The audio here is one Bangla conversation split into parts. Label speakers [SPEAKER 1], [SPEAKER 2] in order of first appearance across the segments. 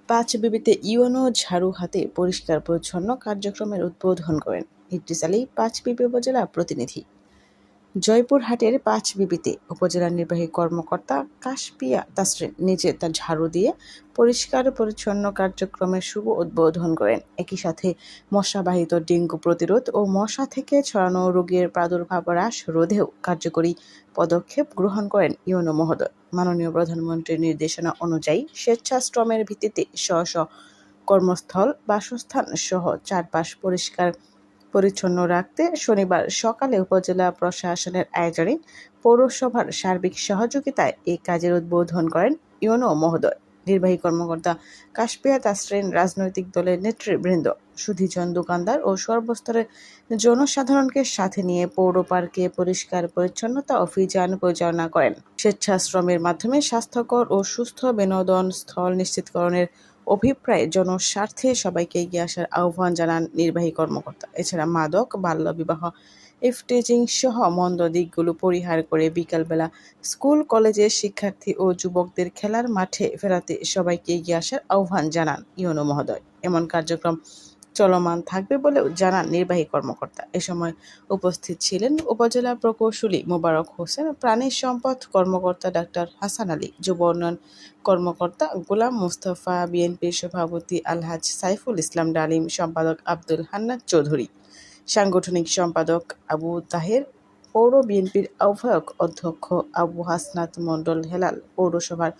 [SPEAKER 1] পাঁচবিবিতে ইউনো ঝাড়ু হাতে পরিষ্কার পরিচ্ছন্ন কার্যক্রমের উদ্বোধন করেন ইদ্রিস আলী, পাঁচবিবি উপজেলা প্রতিনিধি। জয়পুরহাটের পাঁচবিবিতে উপজেলা নির্বাহী কর্মকর্তা কাশপিয়া তাসরিন নিজে তার ঝাড়ু দিয়ে পরিষ্কার পরিচ্ছন্ন কার্যক্রমের শুভ উদ্বোধন করেন। একই সাথে মশাবাহিত ডেঙ্গু প্রতিরোধ ও মশা থেকে ছড়ানো রোগের প্রাদুর্ভাব হ্রাস রোধেও কার্যকরী পদক্ষেপ গ্রহণ করেন ইউনো মহোদয়। মাননীয় প্রধানমন্ত্রীর নির্দেশনা অনুযায়ী স্বেচ্ছাশ্রমের ভিত্তিতে স্ব স্ব কর্মস্থল, বাসস্থান সহ চারপাশ পরিষ্কার পরিচ্ছন্ন রাখতে শনিবার সকালে উপজেলা প্রশাসনের আয়োজনে পৌরসভার সার্বিক সহযোগিতায় এই কাজের উদ্বোধন করেন ইউনো মহোদয়। নির্বাহী কর্মকর্তা কাশপিয়া তাসরিন, রাজনৈতিক দলের নেতৃবৃন্দ, সুধীজন দোকানদার ও সর্বস্তরের জনসাধারণকে সাথে নিয়ে পৌর পার্কে পরিষ্কার পরিচ্ছন্নতা অভিযান পরিচালনা করেন। স্বেচ্ছাশ্রমের মাধ্যমে স্বাস্থ্যকর ও সুস্থ বিনোদন স্থল নিশ্চিতকরণের অভিপ্রায়ে জনস্বার্থে সবাইকে এগিয়ে আসার আহ্বান জানান নির্বাহী কর্মকর্তা। এছাড়া মাদক, বাল্যবিবাহ, ইফটিজিং সহ মন্দ দিকগুলো পরিহার করে বিকালবেলা স্কুল কলেজের শিক্ষার্থী ও যুবকদের খেলার মাঠে ফেরাতে সবাইকে এগিয়ে আসার আহ্বান জানান ইউনো মহোদয়। এমন কার্যক্রম চলমান থাকবে বলেও জানান নির্বাহী কর্মকর্তা। এ সময় উপস্থিত ছিলেন উপজেলা প্রকৌশলী মোবারক হোসেন, প্রাণী সম্পদ কর্মকর্তা ডাক্তার হাসান আলী, যুব উন্নয়ন কর্মকর্তা গোলাম মুস্তফা, বিএনপির সভাপতি আলহাজ সাইফুল ইসলাম ডালিম, সম্পাদক আব্দুল হান্নান চৌধুরী, সাংগঠনিক সম্পাদক আবু তাহের, পৌর বিএনপির আহ্বায়ক অধ্যক্ষ আবু হাসনাত মণ্ডল হেলাল, পৌরসভার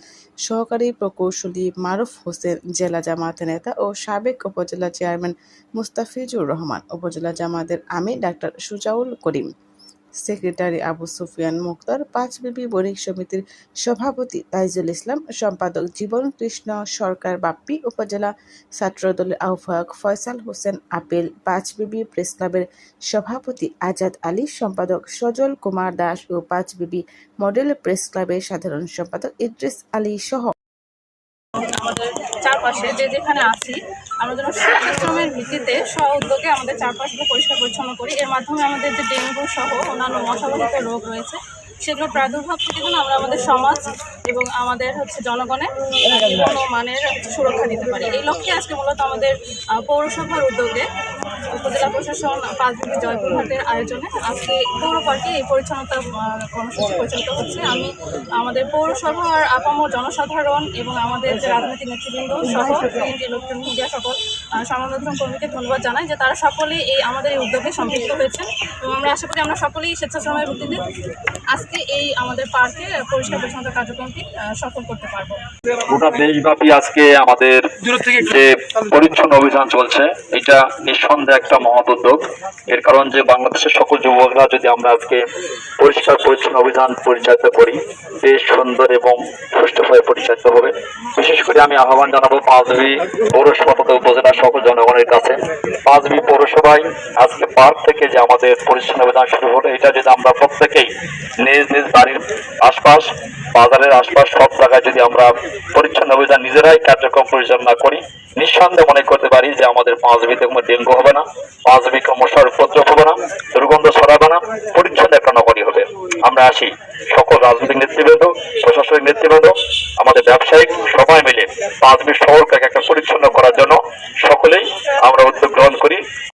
[SPEAKER 1] সহকারী প্রকৌশলী মারুফ হোসেন, জেলা জামায়াতের নেতা ও সাবেক উপজেলা চেয়ারম্যান মুস্তাফিজুর রহমান, উপজেলা জামায়াতের আমির ডাক্তার সুজাউল করিম, সেক্রেটারি আবু সুফিয়ান মুখতার, পাঁচবিবি বণিক সমিতির সভাপতি তাইজুল ইসলাম, সম্পাদক জীবন কৃষ্ণ সরকার বাপ্পি, উপজেলা ছাত্রদলের আহ্বায়ক ফয়সাল হোসেন আপেল, পাঁচবিবি প্রেস ক্লাবের সভাপতি আজাদ আলী, সম্পাদক সজল কুমার দাস ও পাঁচবিবি মডেল প্রেস ক্লাবের সাধারণ সম্পাদক ইদ্রিস আলী সহ
[SPEAKER 2] আমাদের চারপাশে যেখানে আছি আমরা যেন স্বেচ্ছাশ্রমের ভিত্তিতে স্ব উদ্যোগে আমাদের চারপাশগুলো পরিষ্কার পরিচ্ছন্ন করি। এর মাধ্যমে আমাদের যে ডেঙ্গু সহ অন্যান্য মশাবাহিত রোগ রয়েছে সেগুলোর প্রাদুর্ভাব থেকে যেন আমরা আমাদের সমাজ এবং আমাদের জনগণের বিভিন্ন মানের সুরক্ষা দিতে পারি। এই লক্ষ্যে আজকে মূলত আমাদের পৌরসভার উদ্যোগে উপজেলা প্রশাসন পাঁচবিবি জয়পুরহাটের আয়োজনে আজকে পৌর পার্কে এই পরিচ্ছন্নতা কর্মসূচি পরিচালিত হচ্ছে। আমি আমাদের পৌরসভার আপামর জনসাধারণ এবং আমাদের যে রাজনৈতিক নেতৃবৃন্দ সহ প্রিন্ট, ইলেকট্রনিক মিডিয়া সকল সংবাদমাধ্যম কর্মীকে ধন্যবাদ জানাই যে তারা সকলেই আমাদের এই উদ্যোগে সম্পৃক্ত হয়েছেন এবং আমরা আশা করি আমরা সকলেই স্বেচ্ছাশ্রমের ভিত্তিতে আজকে এই আমাদের পার্কে পরিষ্কার পরিচ্ছন্নতা কার্যক্রমটি সফল করতে পারবো।
[SPEAKER 3] গোটা দেশব্যাপী আজকে আমাদের যে পরিচ্ছন্ন অভিযান চলছে, এটা নিঃসন্দেহে একটা মহৎ উদ্যোগ। এর কারণ যে বাংলাদেশের সকল যুবকরা যদি আমরা আজকে পরিষ্কার পরিচ্ছন্ন অভিযান পরিচালিত করি, বেশ সুন্দর এবং সুষ্ঠুভাবে পরিচালিত হবে। বিশেষ করে আমি আহ্বান জানাবো পাঁচবিবি পৌরসভা তথা উপজেলার সকল জনগণের কাছে, পাঁচবিবি পৌরসভায় আজকে পার্ক থেকে যে আমাদের পরিচ্ছন্ন অভিযান শুরু হলো, এটা যদি আমরা প্রত্যেকেই নিজ নিজ বাড়ির আশপাশ, বাজারের আশপাশ সব জায়গায় যদি আমরা পরিচ্ছন্ন অভিযান নিজেরাই কার্যক্রম পরিচালনা করি, নিঃসন্দেহে মনে করতে পারি যে আমাদের পাঁচবিবিতে কোনো ডেঙ্গু হবে না, পাঁচবিবিতে মশার উপদ্রব হবে না, দুর্গন্ধ ছড়াবে না, পরিচ্ছন্ন একটা নগরী হবে। আমরা আসি সকল রাজনৈতিক নেতৃবৃন্দ, প্রশাসনিক নেতৃবৃন্দ, আমাদের ব্যবসায়িক সবাই মিলে পাঁচবিবি শহরকে একটা পরিচ্ছন্ন করার জন্য সকলেই আমরা উদ্যোগ গ্রহণ করি।